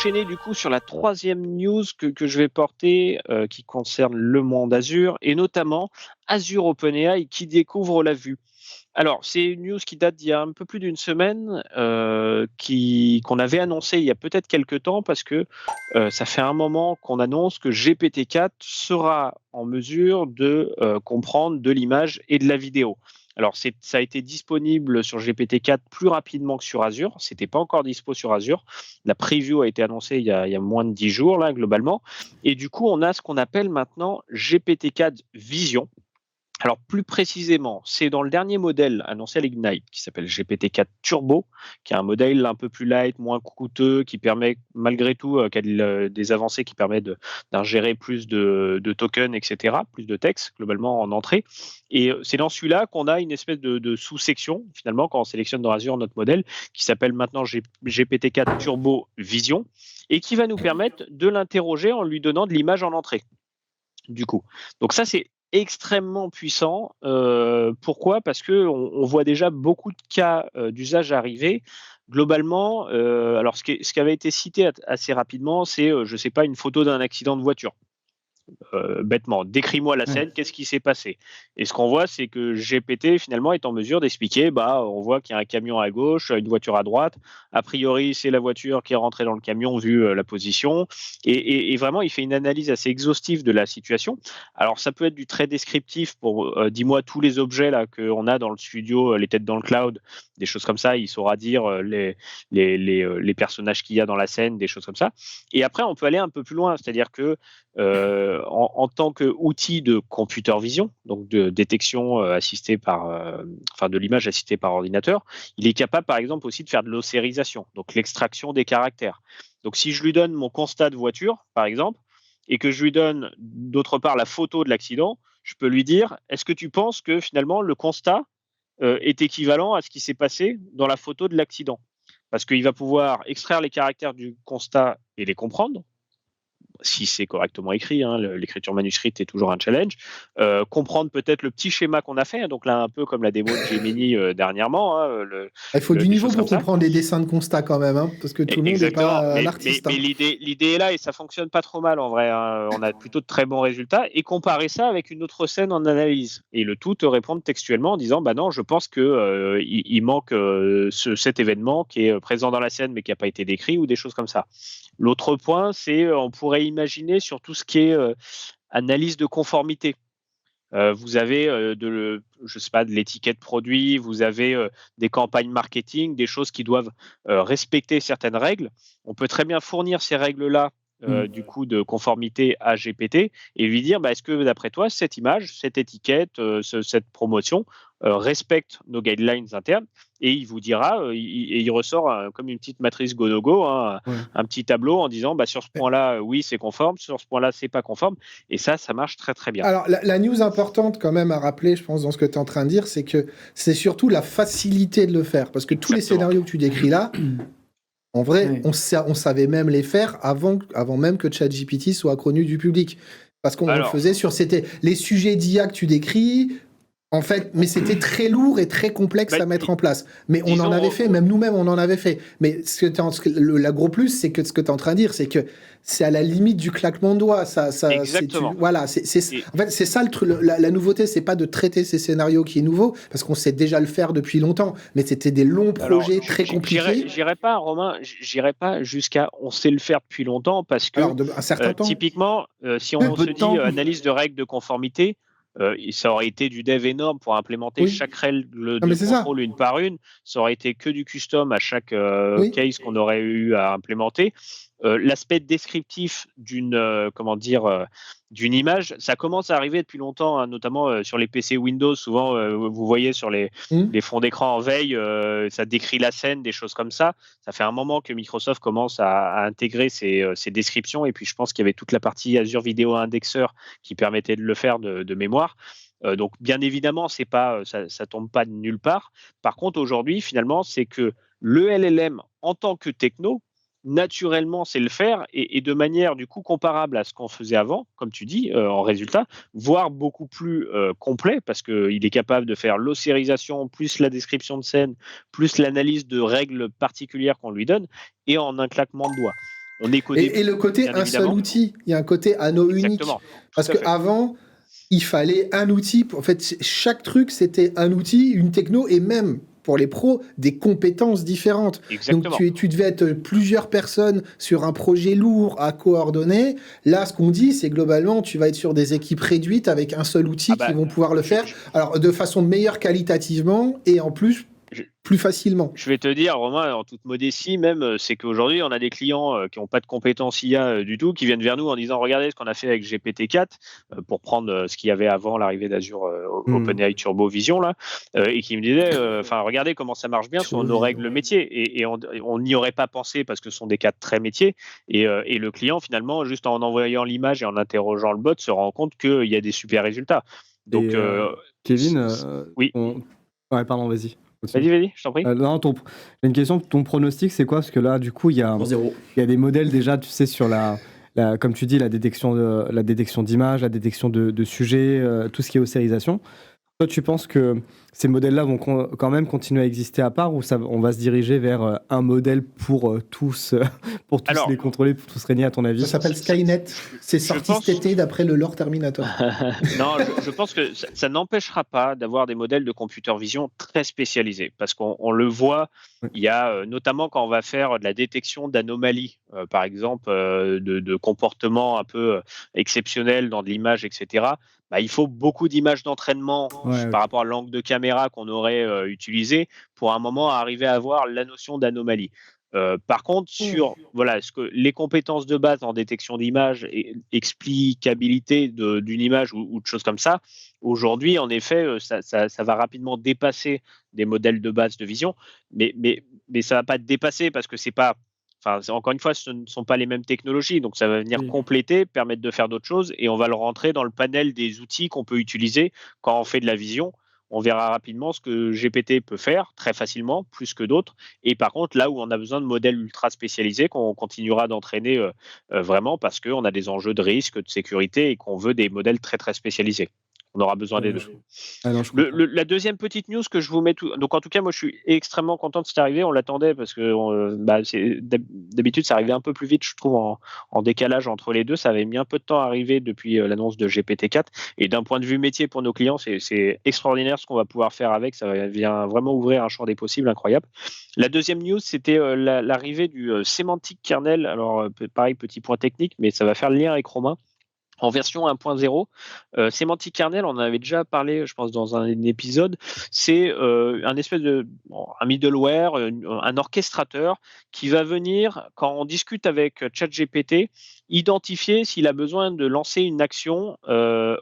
enchaîner du coup sur la troisième news que je vais porter qui concerne le monde Azure et notamment Azure OpenAI qui découvre la vue. Alors, c'est une news qui date d'il y a un peu plus d'une semaine, qu'on avait annoncé il y a peut-être quelques temps parce que ça fait un moment qu'on annonce que GPT-4 sera en mesure de comprendre de l'image et de la vidéo. Alors, ça a été disponible sur GPT-4 plus rapidement que sur Azure. C'était pas encore dispo sur Azure. La preview a été annoncée il y a moins de 10 jours, là, globalement. Et du coup, on a ce qu'on appelle maintenant GPT-4 Vision. Alors plus précisément, c'est dans le dernier modèle annoncé à l'Ignite qui s'appelle GPT-4 Turbo, qui est un modèle un peu plus light, moins coûteux, qui permet malgré tout qui a des avancées qui permettent d'ingérer plus de tokens, etc., plus de texte globalement en entrée. Et c'est dans celui-là qu'on a une espèce de sous-section finalement quand on sélectionne dans Azure notre modèle qui s'appelle maintenant GPT-4 Turbo Vision et qui va nous permettre de l'interroger en lui donnant de l'image en entrée. Du coup, donc ça c'est extrêmement puissant. Pourquoi ? Parce que on voit déjà beaucoup de cas d'usage arriver. Globalement, alors ce qui avait été cité assez rapidement, c'est, je sais pas, une photo d'un accident de voiture. Bêtement, décris-moi la scène, qu'est-ce qui s'est passé? Et ce qu'on voit, c'est que GPT finalement est en mesure d'expliquer, on voit qu'il y a un camion à gauche, une voiture à droite, a priori c'est la voiture qui est rentrée dans le camion vu la position, et vraiment il fait une analyse assez exhaustive de la situation. Alors ça peut être du très descriptif pour, dis-moi tous les objets là qu'on a dans le studio, les têtes dans le cloud, des choses comme ça, il saura dire les personnages qu'il y a dans la scène, des choses comme ça. Et après on peut aller un peu plus loin, c'est-à-dire que en tant qu'outil de computer vision, donc de détection assistée de l'image assistée par ordinateur, il est capable par exemple aussi de faire de l'ossérisation, donc l'extraction des caractères. Donc si je lui donne mon constat de voiture, par exemple, et que je lui donne d'autre part la photo de l'accident, je peux lui dire, est-ce que tu penses que finalement le constat est équivalent à ce qui s'est passé dans la photo de l'accident? Parce qu'il va pouvoir extraire les caractères du constat et les comprendre, si c'est correctement écrit, hein, l'écriture manuscrite est toujours un challenge, comprendre peut-être le petit schéma qu'on a fait, donc là un peu comme la démo de Gemini dernièrement. Hein, Il faut du niveau pour comprendre les dessins de constat quand même, hein, parce que tout le monde n'est pas un artiste. Mais l'idée est là et ça fonctionne pas trop mal en vrai. Hein. On a plutôt de très bons résultats et comparer ça avec une autre scène en analyse et le tout te répondre textuellement en disant non, je pense que il manque cet événement qui est présent dans la scène mais qui n'a pas été décrit ou des choses comme ça. L'autre point, c'est on pourrait imaginer sur tout ce qui est analyse de conformité. Vous avez de l'étiquette produit, vous avez des campagnes marketing, des choses qui doivent respecter certaines règles. On peut très bien fournir ces règles-là du coup de conformité à GPT et lui dire est-ce que d'après toi cette image, cette étiquette, cette promotion respecte nos guidelines internes, et il vous dira il ressort comme une petite matrice go-no-go, un petit tableau en disant sur ce point-là oui c'est conforme, sur ce point-là c'est pas conforme, et ça marche très très bien. Alors la news importante quand même à rappeler, je pense, dans ce que tu es en train de dire, c'est que c'est surtout la facilité de le faire, parce que tous les scénarios que tu décris là, en vrai, on savait même les faire avant même que ChatGPT soit connu du public. Parce qu'on le faisait c'était les sujets d'IA que tu décris, en fait, mais c'était très lourd et très complexe à mettre en place. Mais on en avait fait, même nous-mêmes, on en avait fait. Mais la gros plus, c'est que ce que tu es en train de dire, c'est que c'est à la limite du claquement de doigts. Exactement. En fait, c'est ça le truc. La nouveauté, c'est pas de traiter ces scénarios qui est nouveau, parce qu'on sait déjà le faire depuis longtemps. Mais c'était des longs projets très compliqués. J'irai pas, Romain, j'irai pas jusqu'à on sait le faire depuis longtemps, parce que un certain temps. Typiquement, si on se dit analyse de règles de conformité, ça aurait été du dev énorme pour implémenter chaque règle de contrôle une par une. Ça aurait été que du custom à chaque case qu'on aurait eu à implémenter. L'aspect descriptif d'une image, ça commence à arriver depuis longtemps, hein, notamment sur les PC Windows. Souvent, vous voyez sur les fonds d'écran en veille, ça décrit la scène, des choses comme ça. Ça fait un moment que Microsoft commence à intégrer ces descriptions, et puis je pense qu'il y avait toute la partie Azure Video Indexer qui permettait de le faire de mémoire. Donc bien évidemment, c'est pas, ça tombe pas de nulle part. Par contre, aujourd'hui, finalement, c'est que le LLM en tant que techno, naturellement, c'est le faire, et de manière du coup comparable à ce qu'on faisait avant, comme tu dis, en résultat, voire beaucoup plus complet, parce qu'il est capable de faire l'ossérisation, plus la description de scène, plus l'analyse de règles particulières qu'on lui donne, et en un claquement de doigts. On est qu'au début. Et le côté un seul outil, il y a un côté anneau unique. Parce qu'avant, il fallait un outil. En fait, chaque truc, c'était un outil, une techno, et même pour les pros, des compétences différentes. Exactement. Donc, tu devais être plusieurs personnes sur un projet lourd à coordonner. Là, ce qu'on dit, c'est globalement, tu vas être sur des équipes réduites avec un seul outil qui vont pouvoir le faire. Alors, de façon meilleure qualitativement et en plus, plus facilement. Je vais te dire, Romain, en toute modestie, même, c'est qu'aujourd'hui, on a des clients qui n'ont pas de compétences IA du tout, qui viennent vers nous en disant, regardez ce qu'on a fait avec GPT-4, pour prendre ce qu'il y avait avant l'arrivée d'Azure OpenAI Turbo Vision, là, et qui me disaient, regardez comment ça marche bien sur nos règles métiers. Et on n'y aurait pas pensé parce que ce sont des cas très métiers. Et le client, finalement, juste en envoyant l'image et en interrogeant le bot, se rend compte qu'il y a des super résultats. Donc, Kevin, oui. Ouais, pardon, vas-y. Vas-y, je t'en prie. Non, j'ai une question. Ton pronostic, c'est quoi? Parce que là, du coup, il y a des modèles déjà, tu sais, sur comme tu dis, la détection d'images, la détection de sujets, tout ce qui est ossérisation. Toi, tu penses que ces modèles-là vont quand même continuer à exister à part, ou on va se diriger vers un modèle pour tous les contrôler, pour tous régner, à ton avis? Ça s'appelle Skynet. C'est sorti cet été d'après le lore Terminator. Non, je pense que ça n'empêchera pas d'avoir des modèles de computer vision très spécialisés, parce qu'on le voit, il y a notamment quand on va faire de la détection d'anomalies, par exemple de comportements un peu exceptionnels dans de l'image, etc. Il faut beaucoup d'images d'entraînement par rapport à l'angle de caméra qu'on aurait utilisé pour à un moment arriver à avoir la notion d'anomalie. Par contre, sur ce que les compétences de base en détection d'image et explicabilité d'une image ou de choses comme ça, aujourd'hui, en effet, ça va rapidement dépasser des modèles de base de vision, mais ça ne va pas dépasser parce que c'est pas. Encore une fois, ce ne sont pas les mêmes technologies, donc ça va venir compléter, permettre de faire d'autres choses, et on va le rentrer dans le panel des outils qu'on peut utiliser quand on fait de la vision. On verra rapidement ce que GPT peut faire très facilement, plus que d'autres. Et par contre, là où on a besoin de modèles ultra spécialisés, qu'on continuera d'entraîner vraiment parce qu'on a des enjeux de risque, de sécurité et qu'on veut des modèles très très spécialisés. On aura besoin des deux. La deuxième petite news que je vous mets donc en tout cas moi je suis extrêmement content de cette arrivée, on l'attendait parce que d'habitude ça arrivait un peu plus vite, je trouve, en décalage entre les deux. Ça avait mis un peu de temps à arriver depuis l'annonce de GPT-4, et d'un point de vue métier pour nos clients, c'est extraordinaire ce qu'on va pouvoir faire avec. Ça vient vraiment ouvrir un champ des possibles incroyable. La deuxième news, c'était l'arrivée du Semantic Kernel. Alors pareil, petit point technique, mais ça va faire le lien avec Romain. En version 1.0, Semantic Kernel, on en avait déjà parlé, je pense, dans un épisode. C'est un espèce un middleware, un orchestrateur qui va venir, quand on discute avec ChatGPT, identifier s'il a besoin de lancer une action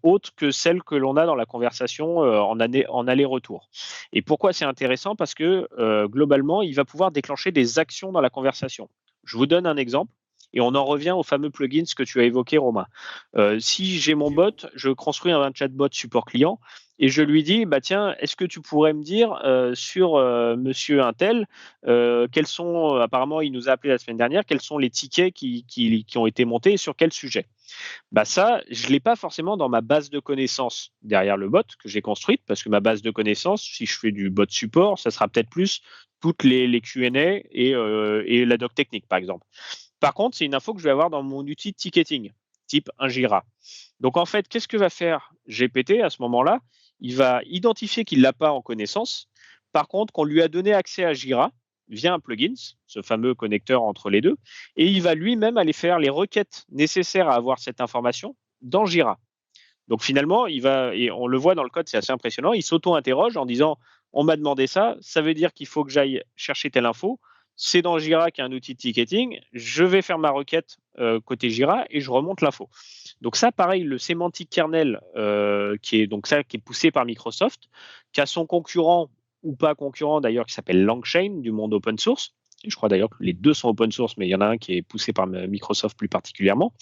autre que celle que l'on a dans la conversation en aller-retour. Et pourquoi c'est intéressant? Parce que globalement, il va pouvoir déclencher des actions dans la conversation. Je vous donne un exemple. Et on en revient au fameux plugin que tu as évoqué, Romain. Si j'ai mon bot, je construis un chatbot support client et je lui dis, tiens, est-ce que tu pourrais me dire sur monsieur Intel, quels sont, apparemment il nous a appelé la semaine dernière, quels sont les tickets qui ont été montés et sur quel sujet? Ça, je ne l'ai pas forcément dans ma base de connaissances derrière le bot que j'ai construite, parce que ma base de connaissances, si je fais du bot support, ça sera peut-être plus toutes les Q&A et la doc technique, par exemple. Par contre, c'est une info que je vais avoir dans mon outil de ticketing, type un Jira. Donc, en fait, qu'est-ce que va faire GPT à ce moment-là? Il va identifier qu'il ne l'a pas en connaissance. Par contre, qu'on lui a donné accès à Jira via un plugin, ce fameux connecteur entre les deux, et il va lui-même aller faire les requêtes nécessaires à avoir cette information dans Jira. Donc, finalement, et on le voit dans le code, c'est assez impressionnant, il s'auto-interroge en disant « on m'a demandé ça, ça veut dire qu'il faut que j'aille chercher telle info ». C'est dans Jira qui est un outil de ticketing, je vais faire ma requête côté Jira et je remonte l'info. Donc ça, pareil, le Semantic Kernel, qui est poussé par Microsoft, qui a son concurrent ou pas concurrent d'ailleurs, qui s'appelle LangChain du monde open source. Et je crois d'ailleurs que les deux sont open source, mais il y en a un qui est poussé par Microsoft plus particulièrement,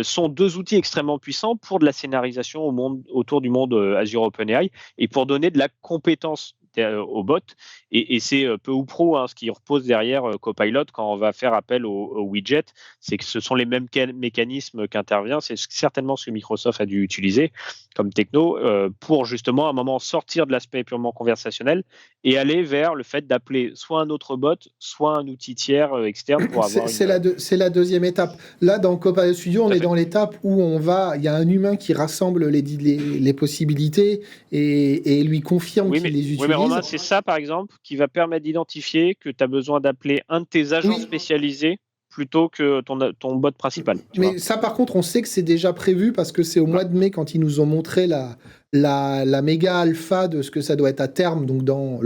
sont deux outils extrêmement puissants pour de la scénarisation autour du monde Azure OpenAI et pour donner de la compétence au bot. Et c'est peu ou prou ce qui repose derrière Copilot quand on va faire appel au widget, c'est que ce sont les mêmes mécanismes qu'intervient. C'est certainement ce que Microsoft a dû utiliser comme techno pour justement à un moment sortir de l'aspect purement conversationnel et aller vers le fait d'appeler soit un autre bot, soit un outil tiers externe pour avoir. C'est la deuxième étape. Là, dans Copilot Studio, on est dans l'étape où il y a un humain qui rassemble les possibilités et lui confirme qu'il les utilise. Oui, mais Romain, c'est ça, par exemple, qui va permettre d'identifier que tu as besoin d'appeler un de tes agents spécialisés plutôt que ton bot principal. Mais ça, par contre, on sait que c'est déjà prévu parce que c'est au mois de mai quand ils nous ont montré la méga alpha de ce que ça doit être à terme, donc dans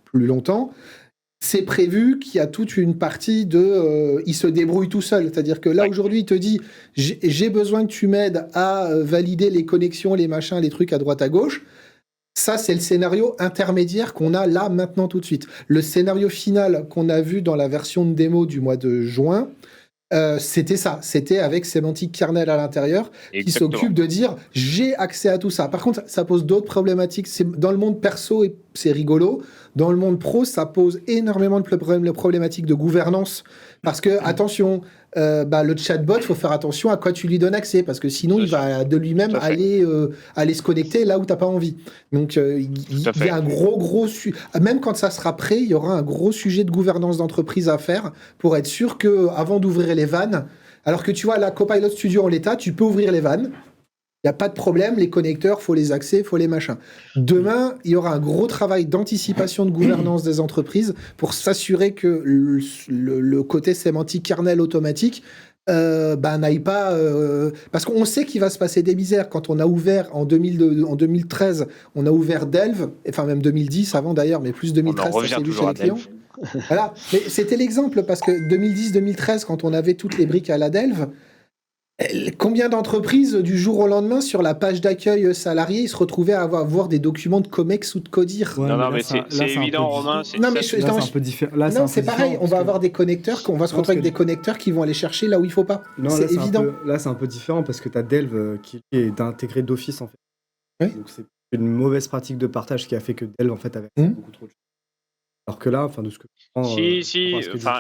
plus longtemps. C'est prévu qu'il y a toute une partie il se débrouille tout seul. C'est-à-dire que là, aujourd'hui, il te dit j'ai besoin que tu m'aides à valider les connexions, les machins, les trucs à droite, à gauche. Ça, c'est le scénario intermédiaire qu'on a là, maintenant, tout de suite. Le scénario final qu'on a vu dans la version de démo du mois de juin, c'était ça. C'était avec Semantic Kernel à l'intérieur qui s'occupe de dire j'ai accès à tout ça. Par contre, ça pose d'autres problématiques. Dans le monde perso, c'est rigolo. Dans le monde pro, ça pose énormément de problématiques de gouvernance. Parce que, attention, le chatbot, il faut faire attention à quoi tu lui donnes accès. Parce que sinon, il va de lui-même aller se connecter là où tu n'as pas envie. Donc, il y a un gros sujet. Même quand ça sera prêt, il y aura un gros sujet de gouvernance d'entreprise à faire pour être sûr qu'avant d'ouvrir les vannes, alors que tu vois, la Copilot Studio en l'état, tu peux ouvrir les vannes. Il n'y a pas de problème, les connecteurs, il faut les accès, il faut les machins. Demain, il y aura un gros travail d'anticipation de gouvernance des entreprises pour s'assurer que le côté sémantique kernel automatique n'aille pas... parce qu'on sait qu'il va se passer des misères. Quand on a ouvert en 2013, on a ouvert Delve, enfin même 2010 avant d'ailleurs, mais plus 2013, ça s'est vu chez les clients. Voilà. Mais c'était l'exemple, parce que 2010-2013, quand on avait toutes les briques à la Delve, combien d'entreprises, du jour au lendemain, sur la page d'accueil salarié, ils se retrouvaient à voir des documents de COMEX ou de CODIR? Ouais, non, mais c'est évident, Romain. C'est un peu différent. Non, c'est pareil. On va avoir des connecteurs, on va se retrouver avec des connecteurs qui vont aller chercher là où il ne faut pas. C'est évident. Là, c'est un peu différent parce que tu as Delve qui est intégré d'office, en fait. Oui. Donc, c'est une mauvaise pratique de partage qui a fait que Delve, en fait, avait beaucoup trop de choses. Alors que là, de ce que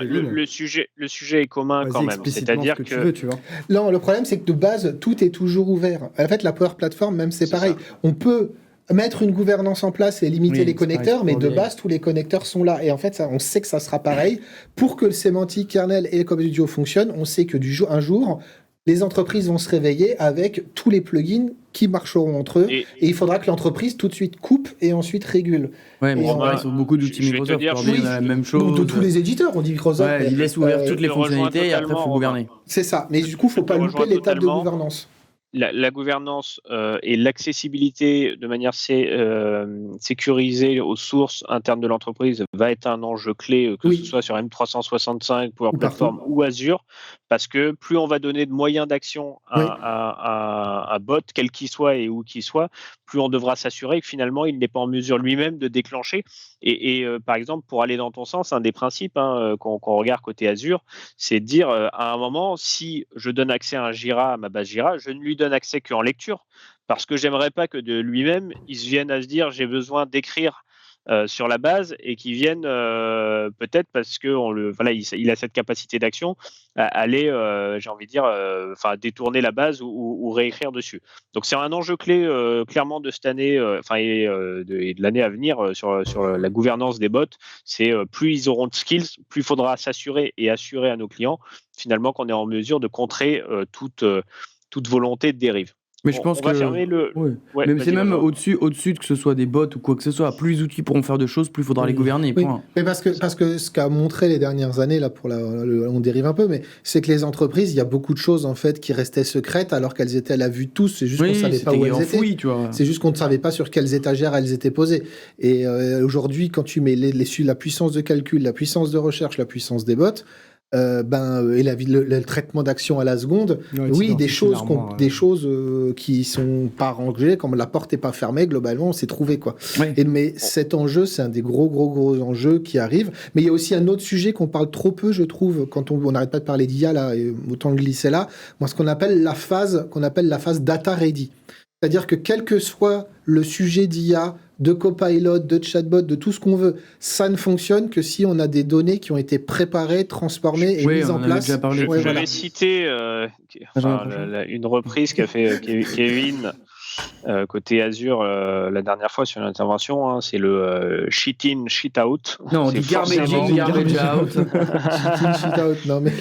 le sujet est commun quand même. C'est-à-dire que tu veux, tu vois. Non, le problème, c'est que de base, tout est toujours ouvert. En fait, la Power Platform, même, c'est pareil. Ça. On peut mettre une gouvernance en place et limiter les connecteurs, mais de base, tous les connecteurs sont là. Et en fait, on sait que ça sera pareil. Pour que le Semantic Kernel et Copilot Studio fonctionnent, on sait que un jour, les entreprises vont se réveiller avec tous les plugins qui marcheront entre eux, et il faudra que l'entreprise tout de suite coupe et ensuite régule. Ouais, mais ils ont beaucoup d'outils Microsoft pour dire la même chose. De tous les éditeurs, on dit Microsoft. Ouais, ils laissent ouvrir toutes les fonctionnalités et après il faut gouverner. C'est ça, mais du coup, il ne faut pas louper l'étape de gouvernance. La gouvernance et l'accessibilité de manière sécurisée aux sources internes de l'entreprise va être un enjeu clé, que ce soit sur M365, Power Platform ou Azure, parce que plus on va donner de moyens d'action à un bot, quel qu'il soit et où qu'il soit, plus on devra s'assurer que finalement il n'est pas en mesure lui-même de déclencher. Et par exemple, pour aller dans ton sens, un des principes qu'on regarde côté Azure, c'est de dire à un moment, si je donne accès à un Jira, à ma base Jira, je ne lui donne accès qu'en lecture, parce que j'aimerais pas que de lui-même, il se vienne à se dire j'ai besoin d'écrire sur la base et qu'il vienne peut-être parce que il a cette capacité d'action à aller, j'ai envie de dire, détourner la base ou réécrire dessus. Donc c'est un enjeu clé clairement de cette année, et de l'année à venir sur la gouvernance des bots. C'est plus ils auront de skills, plus il faudra s'assurer et assurer à nos clients finalement qu'on est en mesure de contrer toute volonté de dérive. Mais je pense que mais c'est même au-dessus que ce soit des bots ou quoi que ce soit. Plus les outils pourront faire de choses, plus il faudra les gouverner. Point. Mais parce que ce qu'a montré les dernières années, là, on dérive un peu, mais c'est que les entreprises, il y a beaucoup de choses en fait qui restaient secrètes alors qu'elles étaient à la vue de tous. C'est juste qu'on ne savait pas où elles étaient. Tu vois. C'est juste qu'on ne savait pas sur quelles étagères elles étaient posées. Et aujourd'hui, quand tu mets la puissance de calcul, la puissance de recherche, la puissance des bots, et le traitement d'action à la seconde, des choses qui sont pas rangées, comme la porte n'est pas fermée, globalement, on s'est trouvé quoi. Mais cet enjeu, c'est un des gros enjeux qui arrive. Mais il y a aussi un autre sujet qu'on parle trop peu, je trouve, quand on n'arrête pas de parler d'IA là, et autant le glisser là. Moi, ce qu'on appelle la phase data ready. C'est-à-dire que quel que soit le sujet d'IA de copilot, de chatbot, de tout ce qu'on veut. Ça ne fonctionne que si on a des données qui ont été préparées, transformées et mises en place. Je vais citer une reprise qu'a fait Kevin côté Azure la dernière fois sur l'intervention, hein, c'est le shit in, shit out. Non, on dit garbage in, garbage out. Shit in, shit out. Non, mais...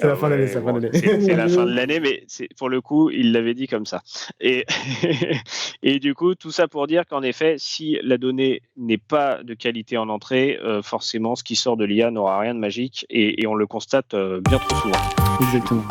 c'est la fin de l'année. C'est la fin de l'année, mais pour le coup, il l'avait dit comme ça. Et du coup, tout ça pour dire qu'en effet, si la donnée n'est pas de qualité en entrée, forcément, ce qui sort de l'IA n'aura rien de magique et on le constate bien trop souvent. Exactement.